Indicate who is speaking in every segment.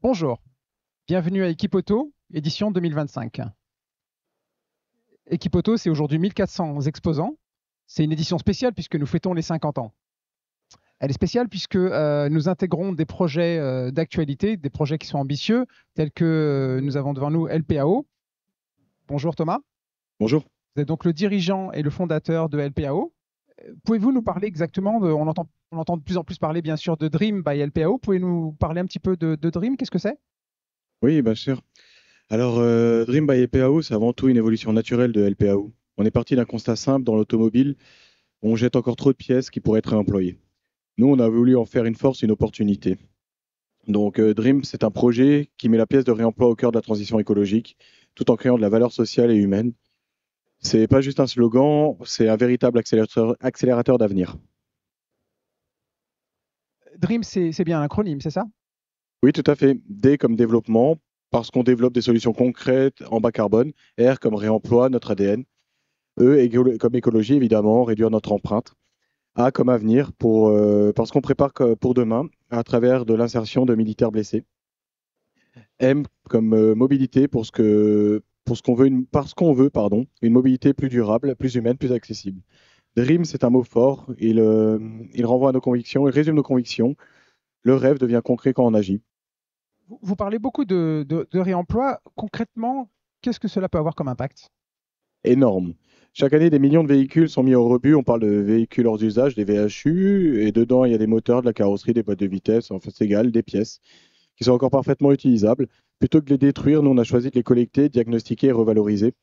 Speaker 1: Bonjour, bienvenue à Equipoto, édition 2025. Equipoto, c'est aujourd'hui 1400 exposants. C'est une édition spéciale puisque nous fêtons les 50 ans. Elle est spéciale puisque nous intégrons des projets d'actualité, des projets qui sont ambitieux, tels que nous avons devant nous LPAO. Bonjour Thomas,
Speaker 2: Bonjour.
Speaker 1: vous êtes donc le dirigeant et le fondateur de LPAO. Pouvez-vous nous parler exactement on entend de plus en plus parler bien sûr de Dream by LPAO. Pouvez-vous nous parler un petit peu de Dream? Qu'est-ce que c'est?
Speaker 2: Oui, bien sûr. Alors, Dream by LPAO, c'est avant tout une évolution naturelle de LPAO. On est parti d'un constat simple dans l'automobile. On jette encore trop de pièces qui pourraient être réemployées. Nous, on a voulu en faire une force, une opportunité. Donc, Dream, c'est un projet qui met la pièce de réemploi au cœur de la transition écologique, tout en créant de la valeur sociale et humaine. C'est pas juste un slogan, c'est un véritable accélérateur d'avenir.
Speaker 1: Dream, c'est bien un acronyme, c'est ça?
Speaker 2: Oui, tout à fait. D comme développement, parce qu'on développe des solutions concrètes en bas carbone. R comme réemploi, notre ADN. Comme écologie, évidemment, réduire notre empreinte. A comme avenir, parce qu'on prépare pour demain à travers de l'insertion de militaires blessés. M comme mobilité, pour ce qu'on veut, parce qu'on veut, pardon, une mobilité plus durable, plus humaine, plus accessible. Dream, c'est un mot fort. Il renvoie à nos convictions, il résume nos convictions. Le rêve devient concret quand on agit.
Speaker 1: Vous parlez beaucoup de réemploi. Concrètement, qu'est-ce que cela peut avoir comme impact?
Speaker 2: Énorme. Chaque année, des millions de véhicules sont mis au rebut. On parle de véhicules hors usage, des VHU, et dedans, il y a des moteurs, de la carrosserie, des boîtes de vitesse, enfin, c'est égal, des pièces qui sont encore parfaitement utilisables. Plutôt que de les détruire, nous, on a choisi de les collecter, diagnostiquer et revaloriser.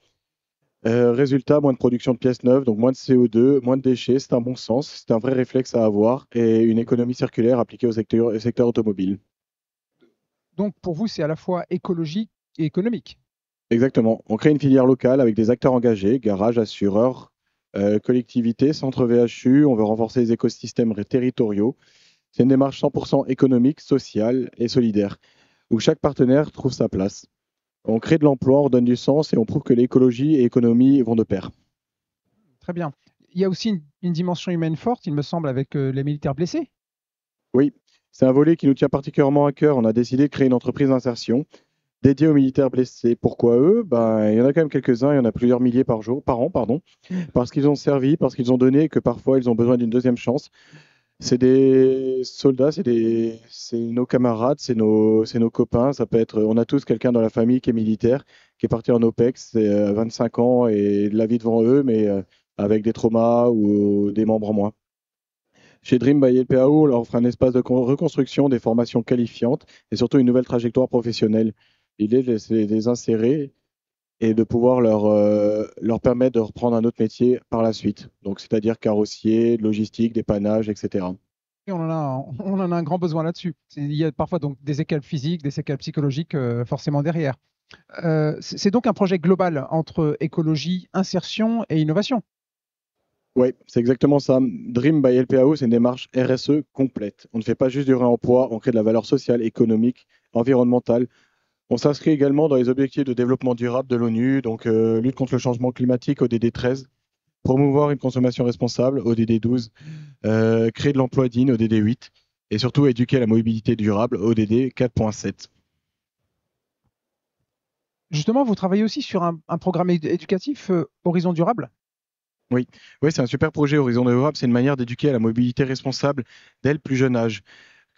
Speaker 2: Résultat, moins de production de pièces neuves, donc moins de CO2, moins de déchets. C'est un bon sens, c'est un vrai réflexe à avoir et une économie circulaire appliquée au secteur automobile.
Speaker 1: Donc, pour vous, c'est à la fois écologique et économique.
Speaker 2: Exactement. On crée une filière locale avec des acteurs engagés, garages, assureurs, collectivités, centres VHU. On veut renforcer les écosystèmes territoriaux. C'est une démarche 100% économique, sociale et solidaire, où chaque partenaire trouve sa place. On crée de l'emploi, on donne du sens et on prouve que l'écologie et l'économie vont de pair.
Speaker 1: Très bien. Il y a aussi une dimension humaine forte, il me semble, avec les militaires blessés.
Speaker 2: Oui, c'est un volet qui nous tient particulièrement à cœur. On a décidé de créer une entreprise d'insertion dédiée aux militaires blessés. Pourquoi eux? Ben, il y en a quand même quelques-uns, il y en a plusieurs milliers par an, pardon, parce qu'ils ont servi, parce qu'ils ont donné, et que parfois ils ont besoin d'une deuxième chance. C'est des soldats, c'est nos camarades, c'est nos copains. Ça peut être, on a tous quelqu'un dans la famille qui est militaire, qui est parti en OPEX, c'est 25 ans et de la vie devant eux, mais avec des traumas ou des membres en moins. Chez Dream by LPAO, on leur offre un espace de reconstruction, des formations qualifiantes et surtout une nouvelle trajectoire professionnelle. L'idée, c'est de les insérer et de pouvoir leur permettre de reprendre un autre métier par la suite. Donc, c'est-à-dire carrossier, logistique, dépannage, etc.
Speaker 1: Et on en a un grand besoin là-dessus. Il y a parfois donc des séquelles physiques, des séquelles psychologiques forcément derrière. C'est donc un projet global entre écologie, insertion et innovation.
Speaker 2: Oui, c'est exactement ça. Dream by LPAO, c'est une démarche RSE complète. On ne fait pas juste du réemploi, on crée de la valeur sociale, économique, environnementale. On s'inscrit également dans les objectifs de développement durable de l'ONU, donc lutte contre le changement climatique, ODD 13, promouvoir une consommation responsable, ODD 12, créer de l'emploi digne, ODD 8, et surtout éduquer à la mobilité durable, ODD 4.7.
Speaker 1: Justement, vous travaillez aussi sur un programme éducatif Horizon Durable.
Speaker 2: Oui, oui, c'est un super projet Horizon Durable, c'est une manière d'éduquer à la mobilité responsable dès le plus jeune âge,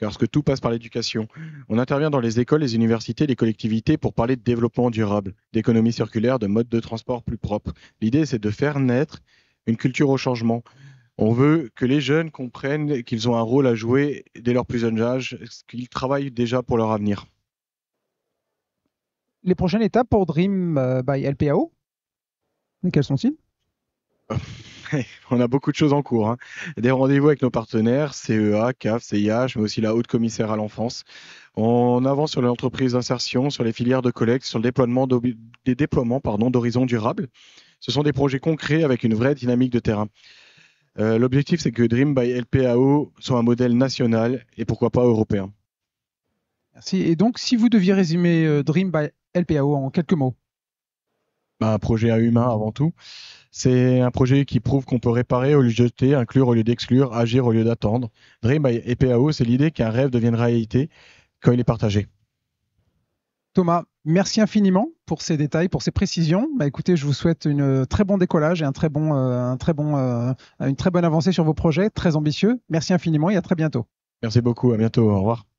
Speaker 2: parce que tout passe par l'éducation. On intervient dans les écoles, les universités, les collectivités pour parler de développement durable, d'économie circulaire, de modes de transport plus propres. L'idée, c'est de faire naître une culture au changement. On veut que les jeunes comprennent qu'ils ont un rôle à jouer dès leur plus jeune âge, qu'ils travaillent déjà pour leur avenir.
Speaker 1: Les prochaines étapes pour Dream by LPAO, quelles sont-ils?
Speaker 2: On a beaucoup de choses en cours, hein. Des rendez-vous avec nos partenaires, CEA, CAF, CIH, mais aussi la haute commissaire à l'enfance. On avance sur l'entreprise d'insertion, sur les filières de collecte, sur le des déploiements d'horizons durables. Ce sont des projets concrets avec une vraie dynamique de terrain. L'objectif, c'est que Dream by LPAO soit un modèle national et pourquoi pas européen.
Speaker 1: Merci. Et donc, si vous deviez résumer Dream by LPAO en quelques mots.
Speaker 2: Un projet à humain avant tout. C'est un projet qui prouve qu'on peut réparer au lieu de jeter, inclure au lieu d'exclure, agir au lieu d'attendre. Dream by LPAO, c'est l'idée qu'un rêve devienne réalité quand il est partagé.
Speaker 1: Thomas, merci infiniment pour ces détails, pour ces précisions. Bah, écoutez, je vous souhaite un très bon décollage et une très bonne avancée sur vos projets, très ambitieux. Merci infiniment et à très bientôt.
Speaker 2: Merci beaucoup, à bientôt, au revoir.